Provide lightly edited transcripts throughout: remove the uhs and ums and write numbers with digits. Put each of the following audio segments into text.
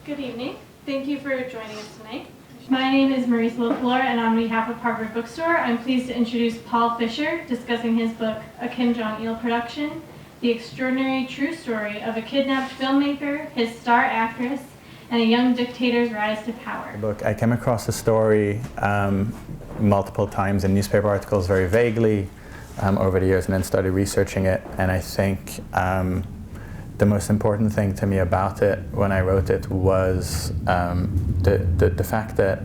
Good evening. Thank you for joining us tonight. My name is Maurice Lafleur, and on behalf of Harvard Bookstore, I'm pleased to introduce Paul Fischer discussing his book, A Kim Jong-Il Production, the extraordinary true story of a kidnapped filmmaker, his star actress, and a young dictator's rise to power. Look, I came across the story multiple times in newspaper articles very vaguely over the years, and then started researching it, and I think the most important thing to me about it when I wrote it was the fact that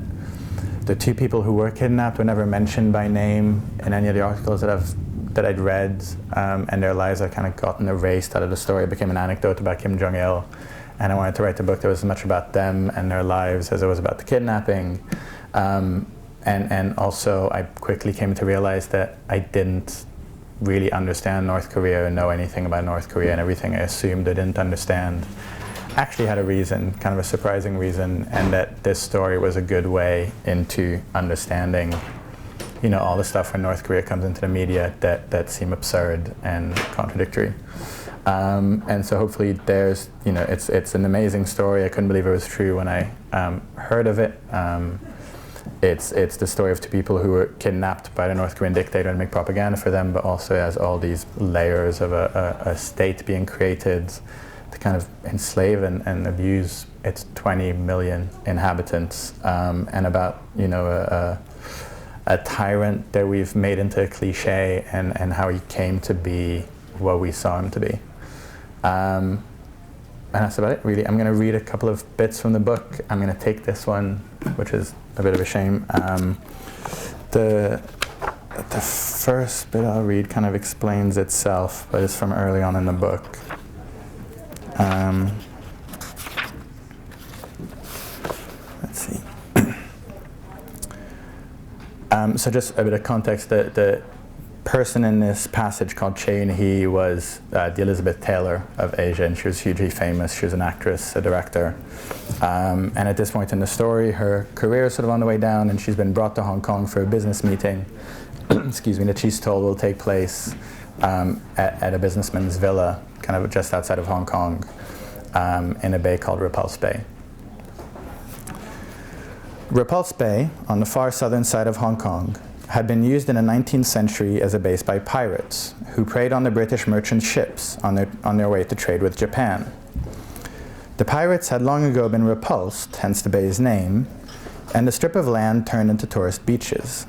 the two people who were kidnapped were never mentioned by name in any of the articles that I'd read, and their lives had kind of gotten erased out of the story. It became an anecdote about Kim Jong-Il, and I wanted to write a book that was as much about them and their lives as it was about the kidnapping. And also I quickly came to realize that I didn't really understand North Korea or know anything about North Korea, and everything I assumed I didn't understand actually had a reason, kind of a surprising reason, and that this story was a good way into understanding, you know, all the stuff when North Korea comes into the media that seem absurd and contradictory. And so hopefully there's, you know, it's an amazing story. I couldn't believe it was true when I heard of it. It's the story of two people who were kidnapped by the North Korean dictator and make propaganda for them, but also has all these layers of a state being created to kind of enslave and abuse its 20 million inhabitants, and about, you know, a tyrant that we've made into a cliche, and how he came to be what we saw him to be. And that's about it, really. I'm going to read a couple of bits from the book. I'm going to take this one, which is a bit of a shame. The first bit I'll read kind of explains itself, but it's from early on in the book. Let's see. So just a bit of context. The person in this passage called Choi Eun-Hee was the Elizabeth Taylor of Asia, and she was hugely famous. She was an actress, a director. And at this point in the story, her career is sort of on the way down, and she's been brought to Hong Kong for a business meeting, excuse me, that she's told will take place at a businessman's villa, kind of just outside of Hong Kong, in a bay called Repulse Bay. Repulse Bay, on the far southern side of Hong Kong, had been used in the 19th century as a base by pirates who preyed on the British merchant ships on their way to trade with Japan. The pirates had long ago been repulsed, hence the bay's name, and the strip of land turned into tourist beaches.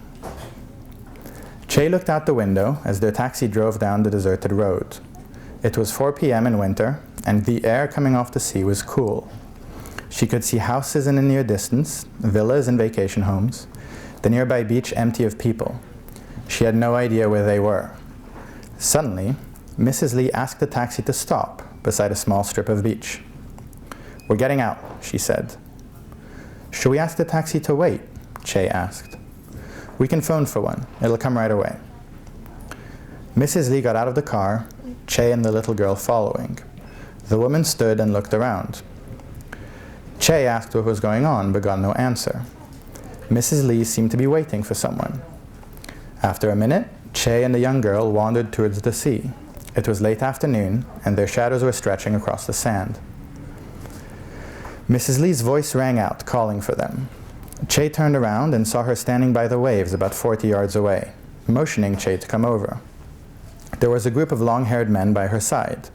Che looked out the window as their taxi drove down the deserted road. It was 4 p.m. in winter, and the air coming off the sea was cool. She could see houses in the near distance, villas and vacation homes, the nearby beach empty of people. She had no idea where they were. Suddenly, Mrs. Lee asked the taxi to stop beside a small strip of beach. "We're getting out," she said. "Should we ask the taxi to wait?" Che asked. "We can phone for one. It'll come right away." Mrs. Lee got out of the car, Che and the little girl following. The woman stood and looked around. Che asked what was going on, but got no answer. Mrs. Lee seemed to be waiting for someone. After a minute, Che and the young girl wandered towards the sea. It was late afternoon, and their shadows were stretching across the sand. Mrs. Lee's voice rang out, calling for them. Che turned around and saw her standing by the waves about 40 yards away, motioning Che to come over. There was a group of long-haired men by her side.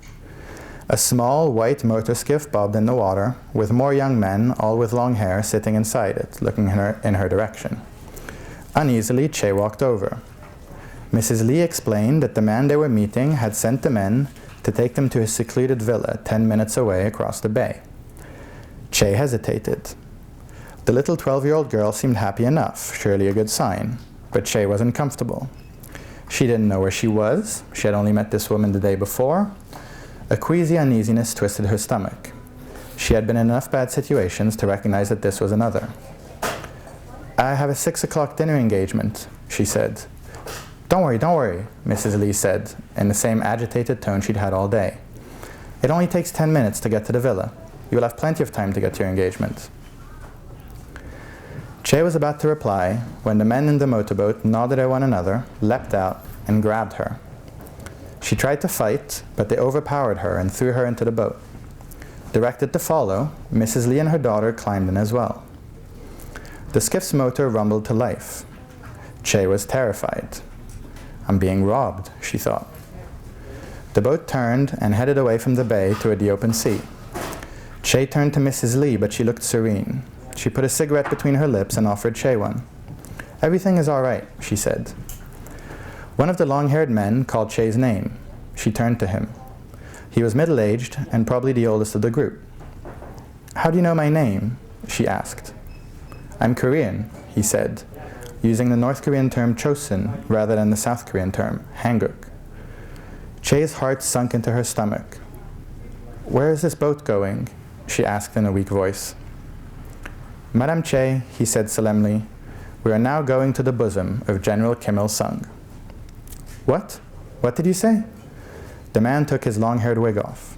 A small white motor skiff bobbed in the water, with more young men, all with long hair, sitting inside it, looking in her direction. Uneasily, Che walked over. Mrs. Lee explained that the man they were meeting had sent the men to take them to a secluded villa 10 minutes away across the bay. Che hesitated. The little 12-year-old girl seemed happy enough, surely a good sign, but Che wasn't comfortable. She didn't know where she was. She had only met this woman the day before. A queasy uneasiness twisted her stomach. She had been in enough bad situations to recognize that this was another. "I have a 6 o'clock dinner engagement," she said. Don't worry," Mrs. Lee said, in the same agitated tone she'd had all day. "It only takes 10 minutes to get to the villa. You will have plenty of time to get to your engagement." Che was about to reply when the men in the motorboat nodded at one another, leapt out, and grabbed her. She tried to fight, but they overpowered her and threw her into the boat. Directed to follow, Mrs. Lee and her daughter climbed in as well. The skiff's motor rumbled to life. Choi was terrified. I'm being robbed, she thought. The boat turned and headed away from the bay toward the open sea. Choi turned to Mrs. Lee, but she looked serene. She put a cigarette between her lips and offered Choi one. Everything is all right, she said. One of the long-haired men called Choi's name. She turned to him. He was middle-aged and probably the oldest of the group. How do you know my name? She asked. I'm Korean, he said, using the North Korean term chosun rather than the South Korean term hanguk. Choi's heart sunk into her stomach. Where is this boat going? She asked in a weak voice. Madame Choi, he said solemnly, we are now going to the bosom of General Kim Il-sung. What? What did you say? The man took his long-haired wig off.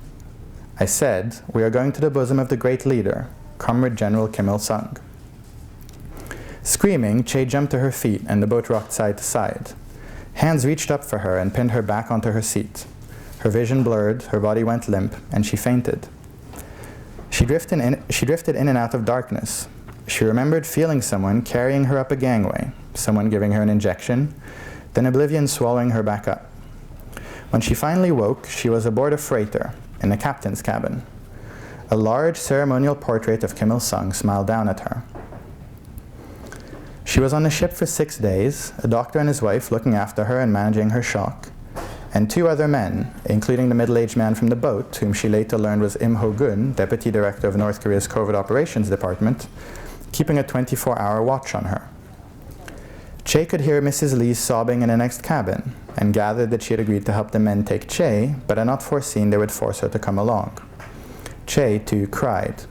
I said, we are going to the bosom of the great leader, Comrade General Kim Il-sung. Screaming, Choi jumped to her feet and the boat rocked side to side. Hands reached up for her and pinned her back onto her seat. Her vision blurred, her body went limp, and she fainted. She drifted in and out of darkness. She remembered feeling someone carrying her up a gangway, someone giving her an injection, then oblivion swallowing her back up. When she finally woke, she was aboard a freighter, in the captain's cabin. A large ceremonial portrait of Kim Il-sung smiled down at her. She was on the ship for 6 days, a doctor and his wife looking after her and managing her shock, and 2 other men, including the middle-aged man from the boat, whom she later learned was Im Ho-gun, deputy director of North Korea's Covert Operations Department, keeping a 24-hour watch on her. Choi could hear Mrs. Lee sobbing in the next cabin, and gathered that she had agreed to help the men take Choi, but had not foreseen they would force her to come along. Choi, too, cried.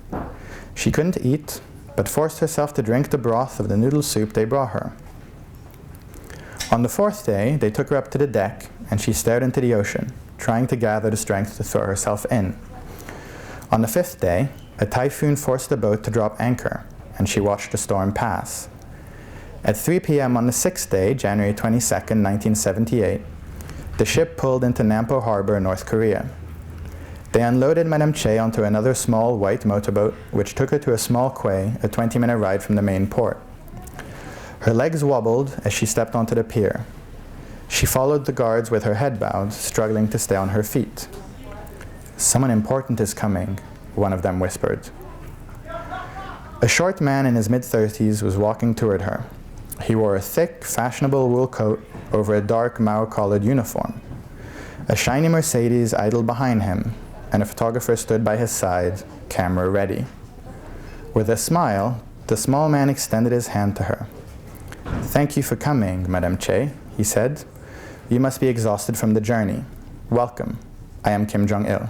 She couldn't eat, but forced herself to drink the broth of the noodle soup they brought her. On the 4th day, they took her up to the deck, and she stared into the ocean, trying to gather the strength to throw herself in. On the 5th day, a typhoon forced the boat to drop anchor, and she watched the storm pass. At 3 p.m. on the 6th day, January 22nd, 1978, the ship pulled into Nampo Harbor, North Korea. They unloaded Madame Choi onto another small white motorboat, which took her to a small quay, a 20-minute ride from the main port. Her legs wobbled as she stepped onto the pier. She followed the guards with her head bowed, struggling to stay on her feet. Someone important is coming, one of them whispered. A short man in his mid-30s was walking toward her. He wore a thick, fashionable wool coat over a dark Mao-collared uniform. A shiny Mercedes idled behind him, and a photographer stood by his side, camera ready. With a smile, the small man extended his hand to her. Thank you for coming, Madame Choi, he said. You must be exhausted from the journey. Welcome. I am Kim Jong-Il.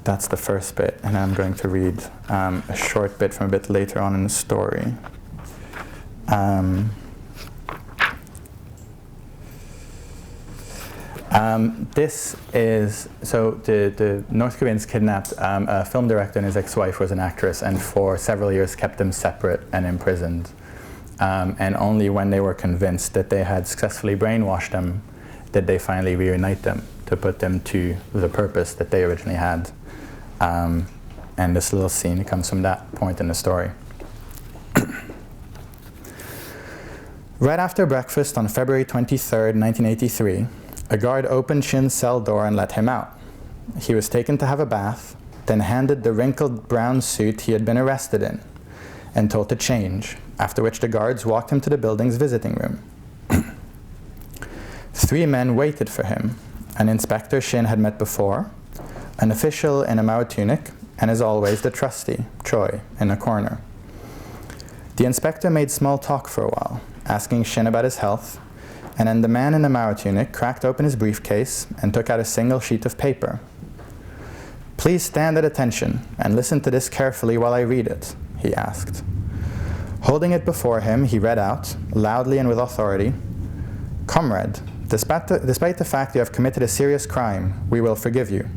That's the first bit, and I'm going to read a short bit from a bit later on in the story. This is, so the North Koreans kidnapped a film director, and his ex-wife was an actress, and for several years kept them separate and imprisoned. And only when they were convinced that they had successfully brainwashed them did they finally reunite them to put them to the purpose that they originally had. And this little scene comes from that point in the story. Right after breakfast on February 23rd, 1983, a guard opened Shin's cell door and let him out. He was taken to have a bath, then handed the wrinkled brown suit he had been arrested in, and told to change, after which the guards walked him to the building's visiting room. 3 men waited for him, an inspector Shin had met before, an official in a Mao tunic, and as always, the trustee, Choi, in a corner. The inspector made small talk for a while, asking Shin about his health, and then the man in the Mao tunic cracked open his briefcase and took out a single sheet of paper. Please stand at attention and listen to this carefully while I read it, he asked. Holding it before him, he read out, loudly and with authority, Comrade, despite the fact you have committed a serious crime, we will forgive you.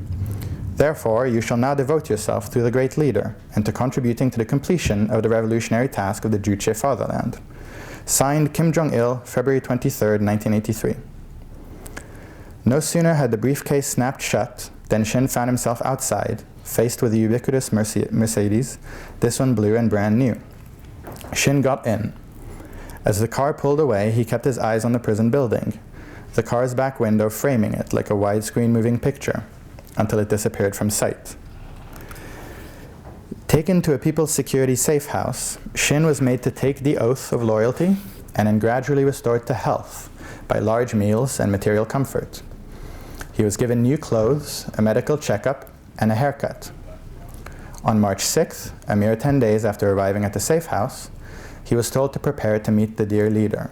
Therefore, you shall now devote yourself to the great leader and to contributing to the completion of the revolutionary task of the Juche fatherland. Signed, Kim Jong-il, February 23rd, 1983. No sooner had the briefcase snapped shut Then Shin found himself outside, faced with the ubiquitous Mercedes, this one blue and brand new. Shin got in. As the car pulled away, he kept his eyes on the prison building, the car's back window framing it like a widescreen moving picture, until it disappeared from sight. Taken to a people's security safe house, Shin was made to take the oath of loyalty and then gradually restored to health by large meals and material comfort. He was given new clothes, a medical checkup, and a haircut. On March 6th, a mere 10 days after arriving at the safe house, he was told to prepare to meet the dear leader.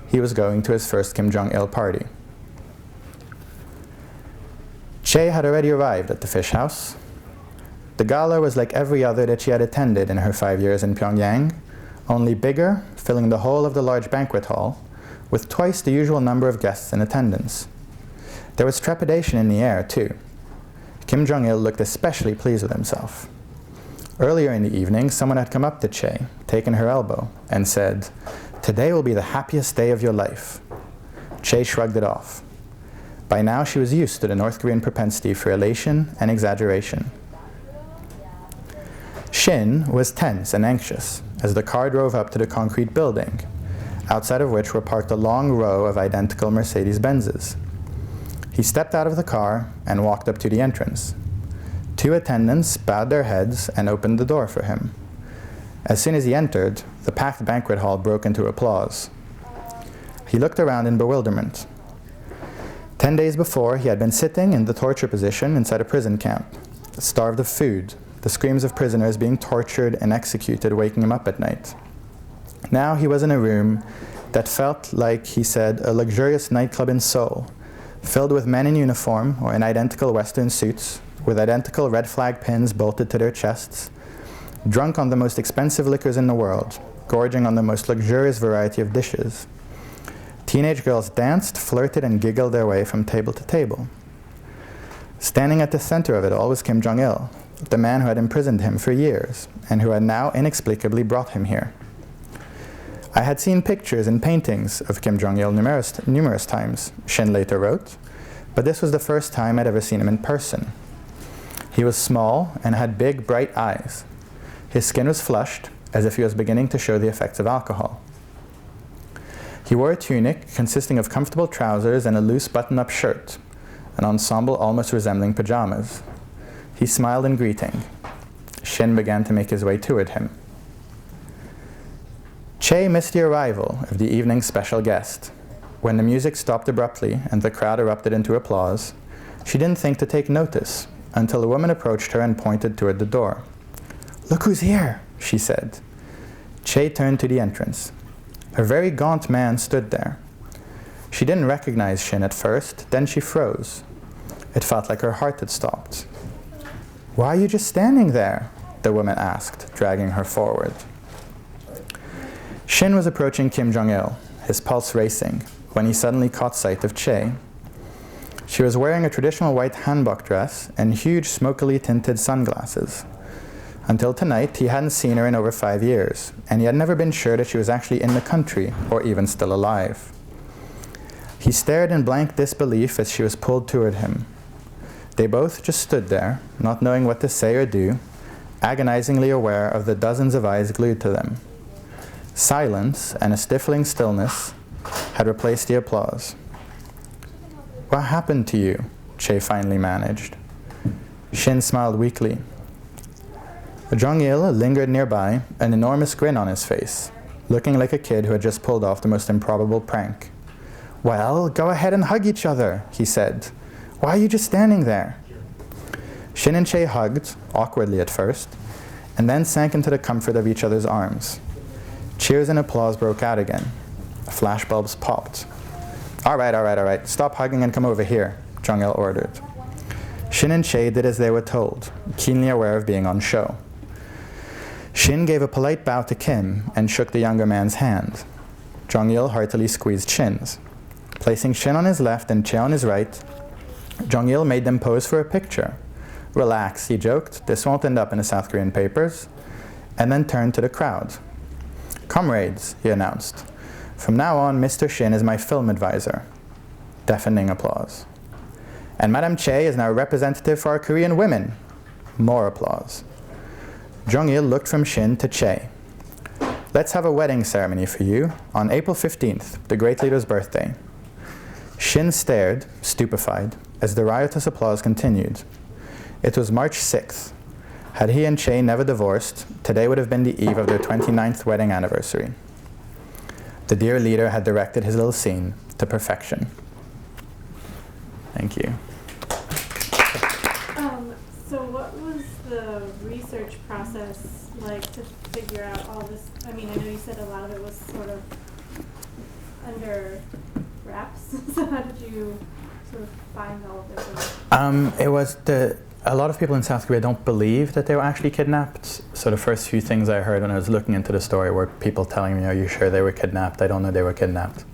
He was going to his first Kim Jong-Il party. Choi had already arrived at the fish house. The gala was like every other that she had attended in her 5 years in Pyongyang, only bigger, filling the whole of the large banquet hall, with twice the usual number of guests in attendance. There was trepidation in the air, too. Kim Jong-il looked especially pleased with himself. Earlier in the evening, someone had come up to Choi, taken her elbow, and said, "Today will be the happiest day of your life." Choi shrugged it off. By now, she was used to the North Korean propensity for elation and exaggeration. Shin was tense and anxious as the car drove up to the concrete building, outside of which were parked a long row of identical Mercedes-Benzes. He stepped out of the car and walked up to the entrance. 2 attendants bowed their heads and opened the door for him. As soon as he entered, the packed banquet hall broke into applause. He looked around in bewilderment. 10 days before, he had been sitting in the torture position inside a prison camp, starved of food, the screams of prisoners being tortured and executed waking him up at night. Now he was in a room that felt like, he said, a luxurious nightclub in Seoul, filled with men in uniform or in identical Western suits, with identical red flag pins bolted to their chests, drunk on the most expensive liquors in the world, gorging on the most luxurious variety of dishes. Teenage girls danced, flirted, and giggled their way from table to table. Standing at the center of it all was Kim Jong-il, the man who had imprisoned him for years, and who had now inexplicably brought him here. I had seen pictures and paintings of Kim Jong-il numerous times, Shin later wrote, but this was the first time I'd ever seen him in person. He was small and had big, bright eyes. His skin was flushed, as if he was beginning to show the effects of alcohol. He wore a tunic consisting of comfortable trousers and a loose button-up shirt, an ensemble almost resembling pajamas. He smiled in greeting. Shin began to make his way toward him. Choi missed the arrival of the evening's special guest. When the music stopped abruptly and the crowd erupted into applause, she didn't think to take notice until a woman approached her and pointed toward the door. "Look who's here," she said. Choi turned to the entrance. A very gaunt man stood there. She didn't recognize Shin at first, then she froze. It felt like her heart had stopped. "Why are you just standing there?" the woman asked, dragging her forward. Shin was approaching Kim Jong-il, his pulse racing, when he suddenly caught sight of Choi. She was wearing a traditional white hanbok dress and huge smokily tinted sunglasses. Until tonight, he hadn't seen her in over 5 years, and he had never been sure that she was actually in the country or even still alive. He stared in blank disbelief as she was pulled toward him. They both just stood there, not knowing what to say or do, agonizingly aware of the dozens of eyes glued to them. Silence and a stifling stillness had replaced the applause. "What happened to you?" Choi finally managed. Shin smiled weakly. Jong-il lingered nearby, an enormous grin on his face, looking like a kid who had just pulled off the most improbable prank. "Well, go ahead and hug each other," he said. "Why are you just standing there?" Shin and Choi hugged, awkwardly at first, and then sank into the comfort of each other's arms. Cheers and applause broke out again. Flashbulbs popped. All right, stop hugging and come over here," Jong-il ordered. Shin and Choi did as they were told, keenly aware of being on show. Shin gave a polite bow to Kim and shook the younger man's hand. Jong-il heartily squeezed Shin's. Placing Shin on his left and Choi on his right, Jong-il made them pose for a picture. "Relax," he joked, "this won't end up in the South Korean papers," and then turned to the crowd. "Comrades," he announced, "from now on, Mr. Shin is my film advisor." Deafening applause. And Madame Choi is now a representative for our Korean women. More applause. Jong-il looked from Shin to Choi. Let's have a wedding ceremony for you on April 15th, the great leader's birthday. Shin stared, stupefied, as the riotous applause continued. It was March 6th. Had he and Choi never divorced, today would have been the eve of their 29th wedding anniversary. The dear leader had directed his little scene to perfection. Thank you. So what was the research process like to figure out all this? I mean, I know you said a lot of it was sort of under wraps. So how did you sort of find all of this? It was a lot of people in South Korea don't believe that they were actually kidnapped. So the first few things I heard when I was looking into the story were people telling me, "Are you sure they were kidnapped? I don't know they were kidnapped."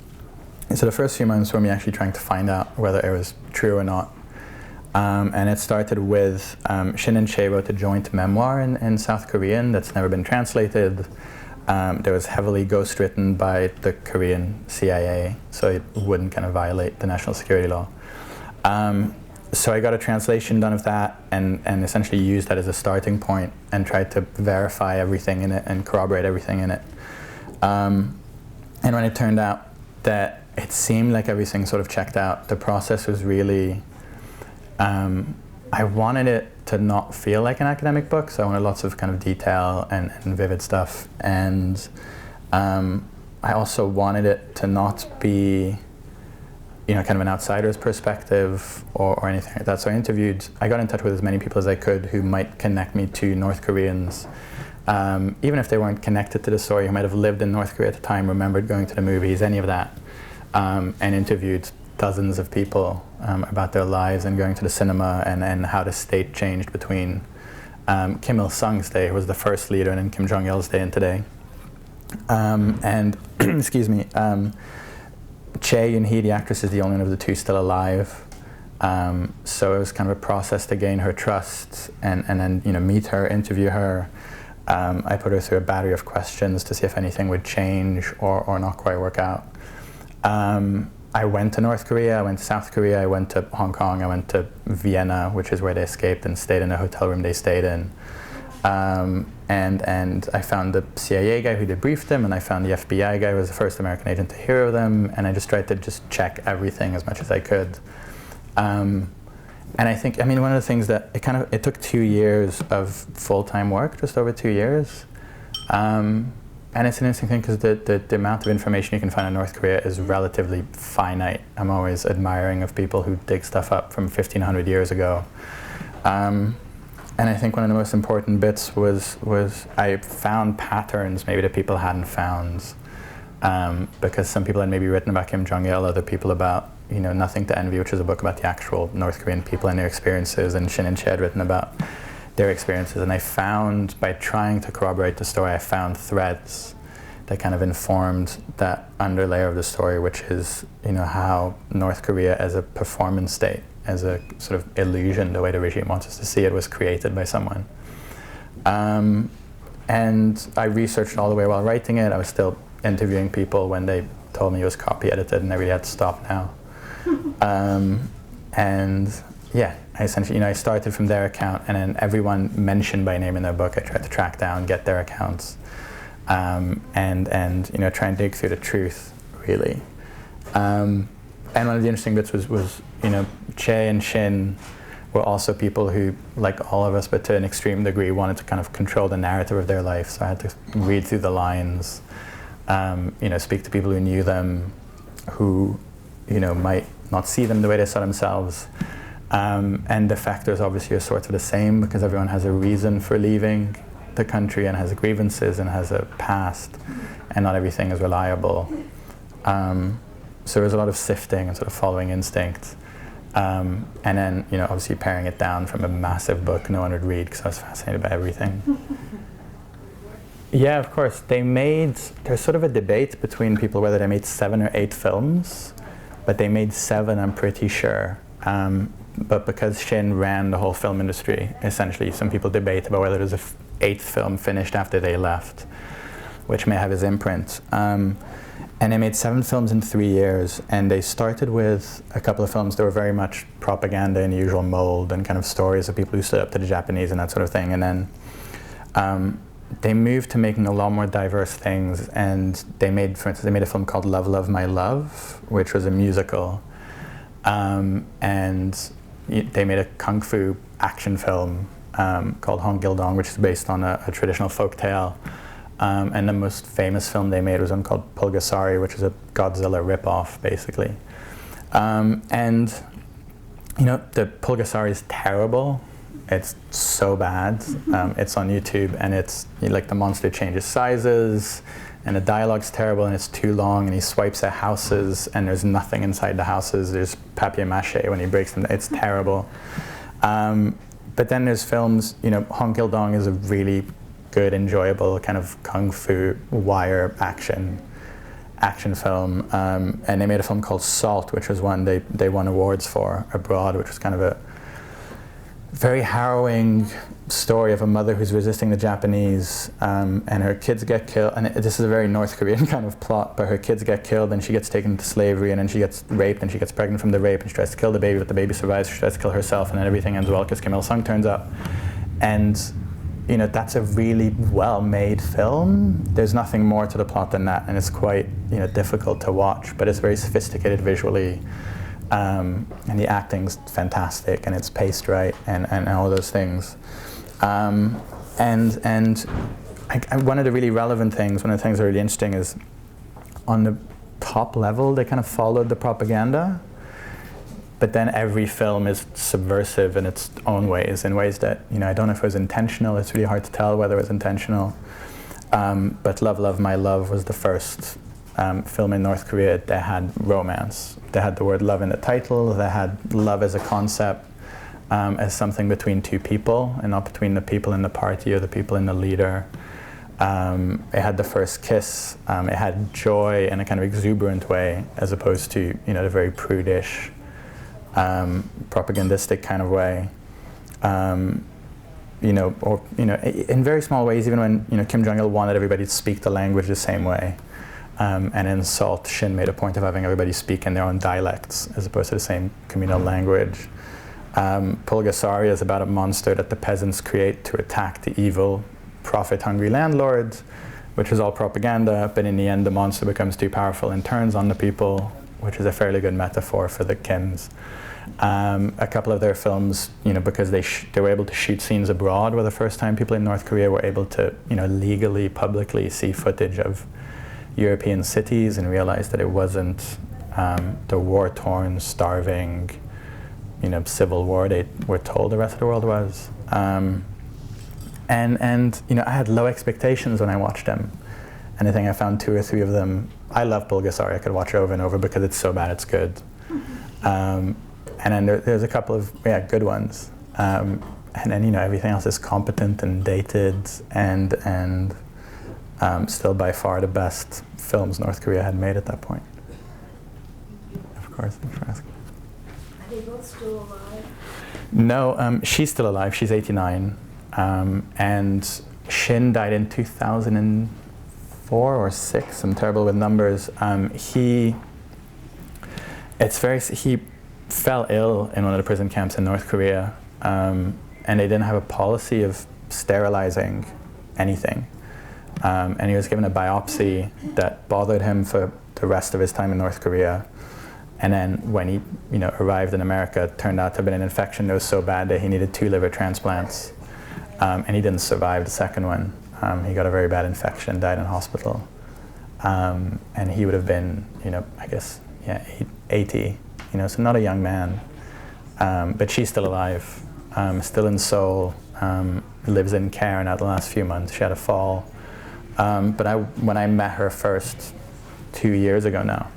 And so the first few months were me actually trying to find out whether it was true or not. And it started with Shin and Choi wrote a joint memoir in South Korean that's never been translated. That was heavily ghostwritten by the Korean CIA, so it wouldn't kind of violate the national security law. So I got a translation done of that and essentially used that as a starting point and tried to verify everything in it and corroborate everything in it. And when it turned out that it seemed like everything sort of checked out, the process was really, I wanted it to not feel like an academic book, so I wanted lots of kind of detail and vivid stuff. And I also wanted it to not be, kind of an outsider's perspective or anything like that. So I got in touch with as many people as I could who might connect me to North Koreans, even if they weren't connected to the story, who might have lived in North Korea at the time, remembered going to the movies, any of that, and interviewed dozens of people about their lives and going to the cinema and how the state changed between Kim Il-sung's day, who was the first leader, and then Kim Jong-il's day and today. And, excuse me, Choi Eun-Hee, the actress, is the only one of the two still alive. So it was kind of a process to gain her trust and then meet her, interview her. I put her through a battery of questions to see if anything would change or not quite work out. I went to North Korea, I went to South Korea, I went to Hong Kong, I went to Vienna, which is where they escaped, and stayed in the hotel room they stayed in. And I found the CIA guy who debriefed them, and I found the FBI guy who was the first American agent to hear of them, and I just tried to just check everything as much as I could. And I think, one of the things that it took 2 years of full-time work, just over 2 years. And it's an interesting thing because the amount of information you can find in North Korea is relatively finite. I'm always admiring of people who dig stuff up from 1,500 years ago. And I think one of the most important bits was I found patterns maybe that people hadn't found, because some people had maybe written about Kim Jong-il, other people about Nothing to Envy, which is a book about the actual North Korean people and their experiences, and Shin and Choi had written about their experiences. And I found, by trying to corroborate the story, I found threads that kind of informed that underlayer of the story, which is how North Korea as a performance state, as a sort of illusion, the way the regime wants us to see it, was created by someone. And I researched all the way while writing it. I was still interviewing people when they told me it was copy edited, and I really had to stop now. And yeah, I essentially, I started from their account, and then everyone mentioned by name in their book, I tried to track down, get their accounts, and try and dig through the truth, really. And one of the interesting bits was Choi and Shin were also people who, like all of us, but to an extreme degree, wanted to kind of control the narrative of their life. So I had to read through the lines, speak to people who knew them, who, might not see them the way they saw themselves. And the factors obviously are sort of the same, because everyone has a reason for leaving the country and has grievances and has a past, and not everything is reliable. So there was a lot of sifting and sort of following instinct. And then, obviously paring it down from a massive book no one would read, because I was fascinated by everything. Yeah, of course. There's sort of a debate between people whether they made 7 or 8 films, but they made 7, I'm pretty sure. But because Shin ran the whole film industry, essentially, some people debate about whether there's an 8th film finished after they left, which may have his imprint. And they made 7 films in 3 years, and they started with a couple of films that were very much propaganda in the usual mold and kind of stories of people who stood up to the Japanese and that sort of thing. And then they moved to making a lot more diverse things, and they made, for instance, they made a film called Love, Love, My Love, which was a musical. And they made a kung fu action film called Hong Gil-dong, which is based on a traditional folk tale. And the most famous film they made was one called Pulgasari, which is a Godzilla ripoff, basically. And you know, the Pulgasari is terrible. It's so bad. It's on YouTube, and it's like the monster changes sizes, and the dialogue's terrible, and it's too long, and he swipes at houses, and there's nothing inside the houses. There's papier-mâché when he breaks them. It's terrible. But then there's films, you know, Hong Gil-dong is a really good, enjoyable kind of kung fu wire action film, and they made a film called Salt, which was one they won awards for abroad, which was kind of a very harrowing story of a mother who's resisting the Japanese, and her kids get killed, and this is a very North Korean kind of plot, but her kids get killed and she gets taken into slavery, and then she gets raped and she gets pregnant from the rape, and she tries to kill the baby, but the baby survives. She tries to kill herself, and then everything ends well because Kim Il-sung turns up. And you know, that's a really well-made film. There's nothing more to the plot than that, and it's quite, you know, difficult to watch, but it's very sophisticated visually, and the acting's fantastic, and it's paced right, and all those things. And one of the really relevant things, one of the things that are really interesting is, on the top level, they kind of followed the propaganda, but then every film is subversive in its own ways, in ways that, you know, I don't know if it was intentional. It's really hard to tell whether it was intentional. But Love, Love, My Love was the first film in North Korea that had romance. They had the word love in the title. They had love as a concept, as something between two people, and not between the people in the party or the people in the leader. It had the first kiss. It had joy in a kind of exuberant way, as opposed to, you know, the very prudish, propagandistic kind of way, you know, or, you know, in very small ways, even when, you know, Kim Jong-il wanted everybody to speak the language the same way, and in Salt, Shin made a point of having everybody speak in their own dialects as opposed to the same communal language. Pulgasari is about a monster that the peasants create to attack the evil, profit-hungry landlords, which is all propaganda, but in the end the monster becomes too powerful and turns on the people, which is a fairly good metaphor for the Kims. A couple of their films, you know, because they were able to shoot scenes abroad, were the first time people in North Korea were able to, you know, legally, publicly see footage of European cities and realize that it wasn't the war-torn, starving, you know, civil war they were told the rest of the world was. And you know, I had low expectations when I watched them. And I think I found 2 or 3 of them. I love Pulgasari. I could watch it over and over because it's so bad it's good. And then there's a couple of good ones. And then, you know, everything else is competent and dated, and still by far the best films North Korea had made at that point. Of course, thanks for asking. Are they both still alive? No, she's still alive. She's 89. And Shin died in 2004 or 6. I'm terrible with numbers. He fell ill in one of the prison camps in North Korea, and they didn't have a policy of sterilizing anything. And he was given a biopsy that bothered him for the rest of his time in North Korea. And then when he, you know, arrived in America, it turned out to have been an infection that was so bad that he needed 2 liver transplants. And he didn't survive the second one. He got a very bad infection, died in hospital. And he would have been, you know, I guess, 80, you know, so not a young man. But she's still alive, still in Seoul, lives in care now the last few months. She had a fall. But when I met her first 2 years ago now,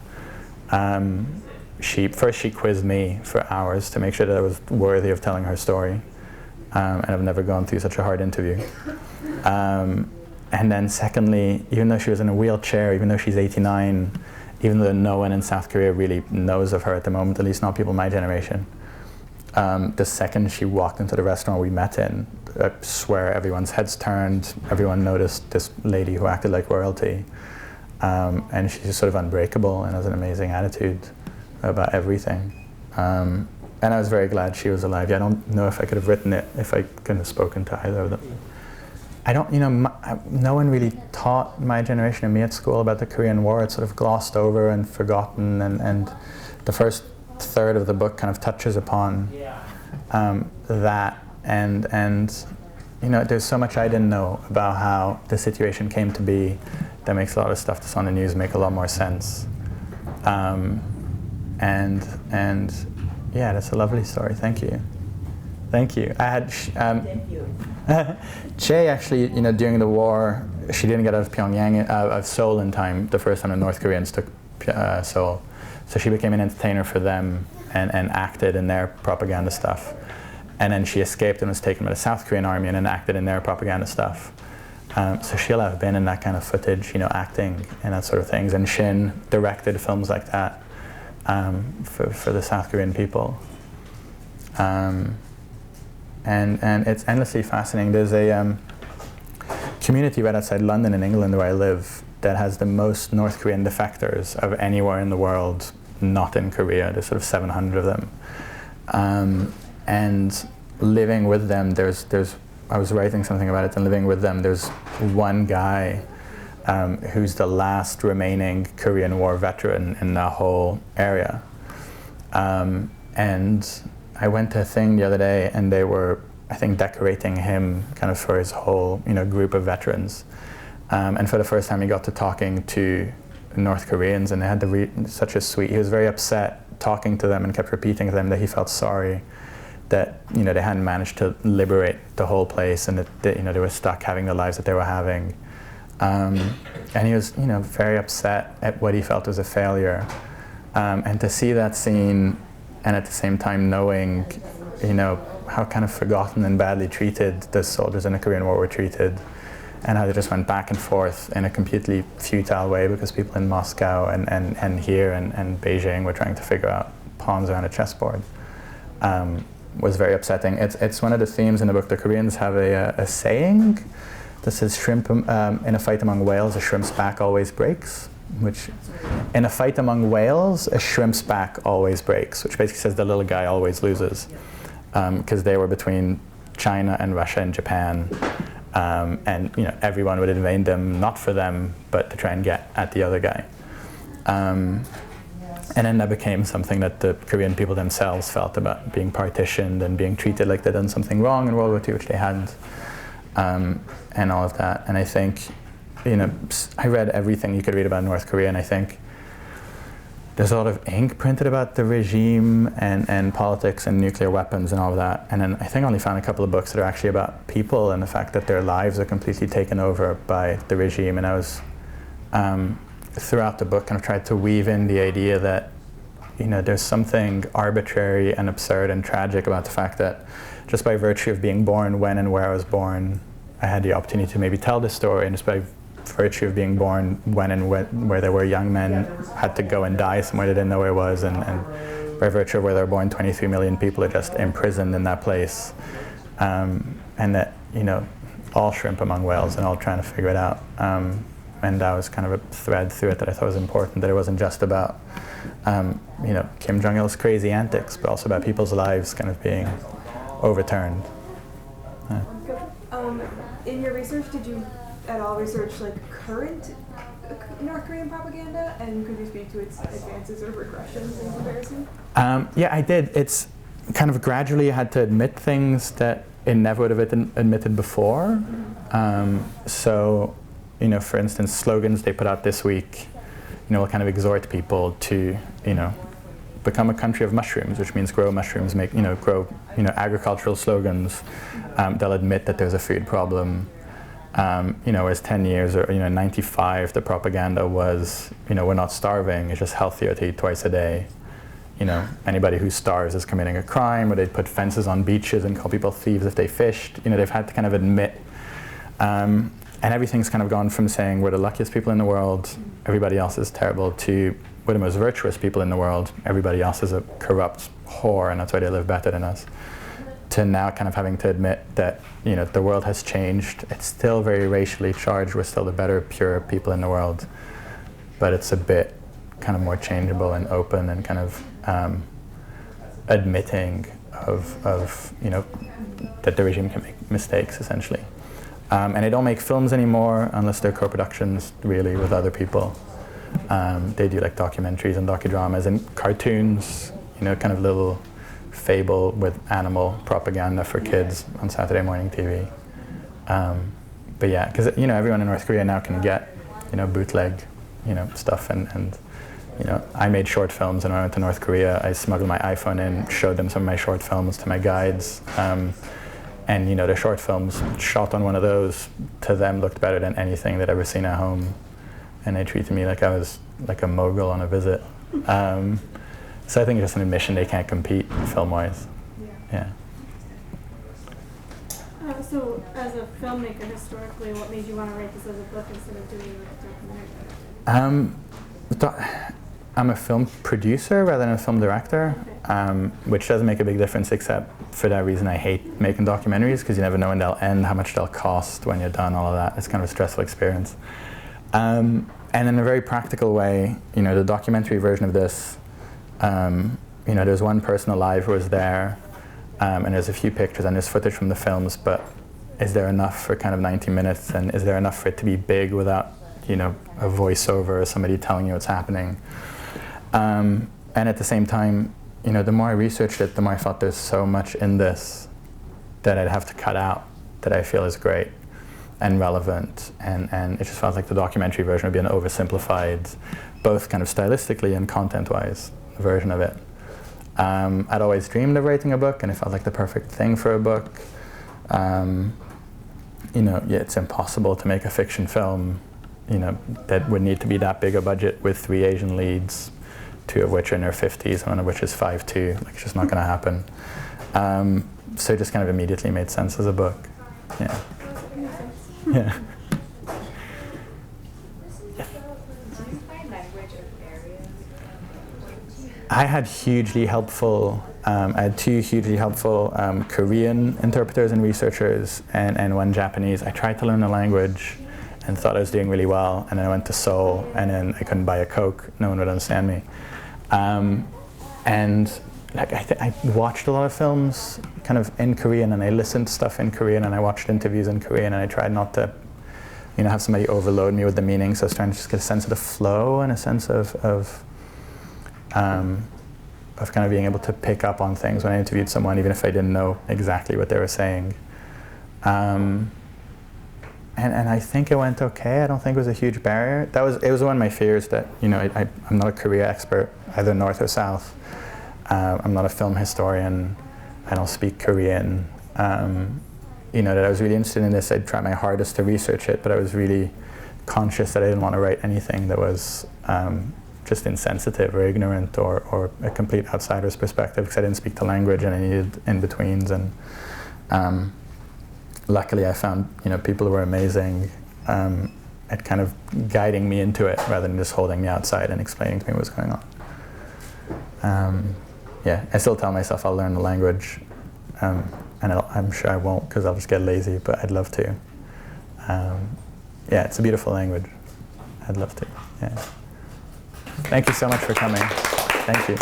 she quizzed me for hours to make sure that I was worthy of telling her story. And I've never gone through such a hard interview. And then secondly, even though she was in a wheelchair, even though she's 89, even though no one in South Korea really knows of her at the moment, at least not people my generation, the second she walked into the restaurant we met in, I swear everyone's heads turned, everyone noticed this lady who acted like royalty. and she's just sort of unbreakable and has an amazing attitude about everything. And I was very glad she was alive. Yeah, I don't know if I could have written it if I couldn't have spoken to either of them. I don't, no one really taught my generation and me at school about the Korean War. It's sort of glossed over and forgotten, and the first third of the book kind of touches upon that, and there's so much I didn't know about how the situation came to be that makes a lot of stuff that's on the news make a lot more sense. And yeah, that's a lovely story. Thank you. Thank you. I had Thank you. Choi actually, during the war, she didn't get out of Pyongyang, out of Seoul in time. The first time the North Koreans took Seoul, so she became an entertainer for them and acted in their propaganda stuff. And then she escaped and was taken by the South Korean army and then acted in their propaganda stuff. So she'll have been in that kind of footage, acting and that sort of things. And Shin directed films like that for the South Korean people. And it's endlessly fascinating. There's a community right outside London in England where I live that has the most North Korean defectors of anywhere in the world, not in Korea. There's sort of 700 of them. And living with them, I was writing something about it, and living with them, there's one guy who's the last remaining Korean War veteran in the whole area. And I went to a thing the other day, and they were, I think, decorating him kind of for his whole, group of veterans. And for the first time, he got to talking to North Koreans, and they had such a sweet. He was very upset talking to them and kept repeating to them that he felt sorry that they hadn't managed to liberate the whole place, and that they were stuck having the lives that they were having. And he was very upset at what he felt was a failure. And to see that scene, and at the same time knowing, how kind of forgotten and badly treated the soldiers in the Korean War were treated, and how they just went back and forth in a completely futile way because people in Moscow and here and Beijing were trying to figure out pawns around a chessboard, was very upsetting. It's one of the themes in the book. The Koreans have a saying that says, "Shrimp in a fight among whales, a shrimp's back always breaks." Which, in a fight among whales, a shrimp's back always breaks, which basically says the little guy always loses, because they were between China and Russia and Japan, and everyone would invade them, not for them, but to try and get at the other guy. And then that became something that the Korean people themselves felt about being partitioned and being treated like they'd done something wrong in World War II, which they hadn't, and all of that. And I think, I read everything you could read about North Korea, and I think there's a lot of ink printed about the regime and politics and nuclear weapons and all of that. And then I think I only found a couple of books that are actually about people and the fact that their lives are completely taken over by the regime. And I was, throughout the book, kind of tried to weave in the idea that, there's something arbitrary and absurd and tragic about the fact that just by virtue of being born when and where I was born, I had the opportunity to maybe tell this story, and just by virtue of being born when and where there were young men had to go and die somewhere they didn't know where it was, and by virtue of where there were born 23 million people are just imprisoned in that place, and that all shrimp among whales and all trying to figure it out, and that was kind of a thread through it that I thought was important, that it wasn't just about Kim Jong-il's crazy antics, but also about people's lives kind of being overturned. In your research, did you at all research current North Korean propaganda, and could you speak to its advances or regressions in comparison? Yeah, I did. It's kind of gradually had to admit things that it never would have admitted before. So, for instance, slogans they put out this week, will kind of exhort people to, become a country of mushrooms, which means grow mushrooms, grow agricultural slogans. They'll admit that there's a food problem. Whereas 10 years or 95, the propaganda was, we're not starving, it's just healthier to eat twice a day. Anybody who starves is committing a crime, or they'd put fences on beaches and call people thieves if they fished. They've had to kind of admit, and everything's kind of gone from saying we're the luckiest people in the world, everybody else is terrible, to we're the most virtuous people in the world, everybody else is a corrupt whore, and that's why they live better than us. To now kind of having to admit that the world has changed. It's still very racially charged. We're still the better, pure people in the world. but it's a bit kind of more changeable and open and kind of admitting of you know, that the regime can make mistakes, essentially. And they don't make films anymore unless they're co-productions, really, with other people. They do like documentaries and docudramas and cartoons, you know, kind of little fable with animal propaganda for kids on Saturday morning TV. But yeah, because, you know, everyone in North Korea now can get, you know, bootleg, you know, stuff, and you know, I made short films, and when I went to North Korea, I smuggled my iPhone in, showed them some of my short films to my guides, and you know, the short films shot on one of those to them looked better than anything they'd ever seen at home, and they treated me like I was like a mogul on a visit. So I think it's just an admission they can't compete film-wise. Yeah. So, as a filmmaker, historically, what made you want to write this as a book instead of doing like a documentary? I'm a film producer rather than a film director, which doesn't make a big difference, except for that reason I hate making documentaries, because you never know when they'll end, how much they'll cost when you're done, all of that. It's kind of a stressful experience. And in a very practical way, you know, the documentary version of this, you know, there's one person alive who was there, and there's a few pictures and there's footage from the films, but is there enough for kind of 90 minutes, and is there enough for it to be big without, you know, a voiceover or somebody telling you what's happening? And at the same time, you know, the more I researched it, the more I thought there's so much in this that I'd have to cut out that I feel is great and relevant, and it just felt like the documentary version would be an oversimplified, both kind of stylistically and content-wise version of it. I'd always dreamed of writing a book, and it felt like the perfect thing for a book. You know, yeah, it's impossible to make a fiction film, you know, that would need to be that big a budget with 3 Asian leads, 2 of which are in their 50s, and one of which is 5'2". Like, it's just not going to happen. So it just kind of immediately made sense as a book. Yeah. Yeah. I had hugely helpful, I had 2 hugely helpful Korean interpreters and researchers, and 1 Japanese. I tried to learn the language and thought I was doing really well, and then I went to Seoul, and then I couldn't buy a Coke. No one would understand me. And like, I watched a lot of films kind of in Korean, and I listened to stuff in Korean, and I watched interviews in Korean, and I tried not to, you know, have somebody overload me with the meaning. So I was trying to just get a sense of the flow and a sense of kind of being able to pick up on things when I interviewed someone, even if I didn't know exactly what they were saying. And I think it went okay. I don't think it was a huge barrier. It was one of my fears that, you know, I'm not a Korea expert, either north or south. I'm not a film historian. I don't speak Korean. You know, that I was really interested in this. I'd try my hardest to research it, but I was really conscious that I didn't want to write anything that was just insensitive or ignorant or a complete outsider's perspective, because I didn't speak the language and I needed in-betweens. And luckily I found, you know, people who were amazing at kind of guiding me into it rather than just holding me outside and explaining to me what was going on. Yeah, I still tell myself I'll learn the language, and I'm sure I won't, because I'll just get lazy, but I'd love to. Yeah, it's a beautiful language. I'd love to, yeah. Thank you so much for coming. Thank you.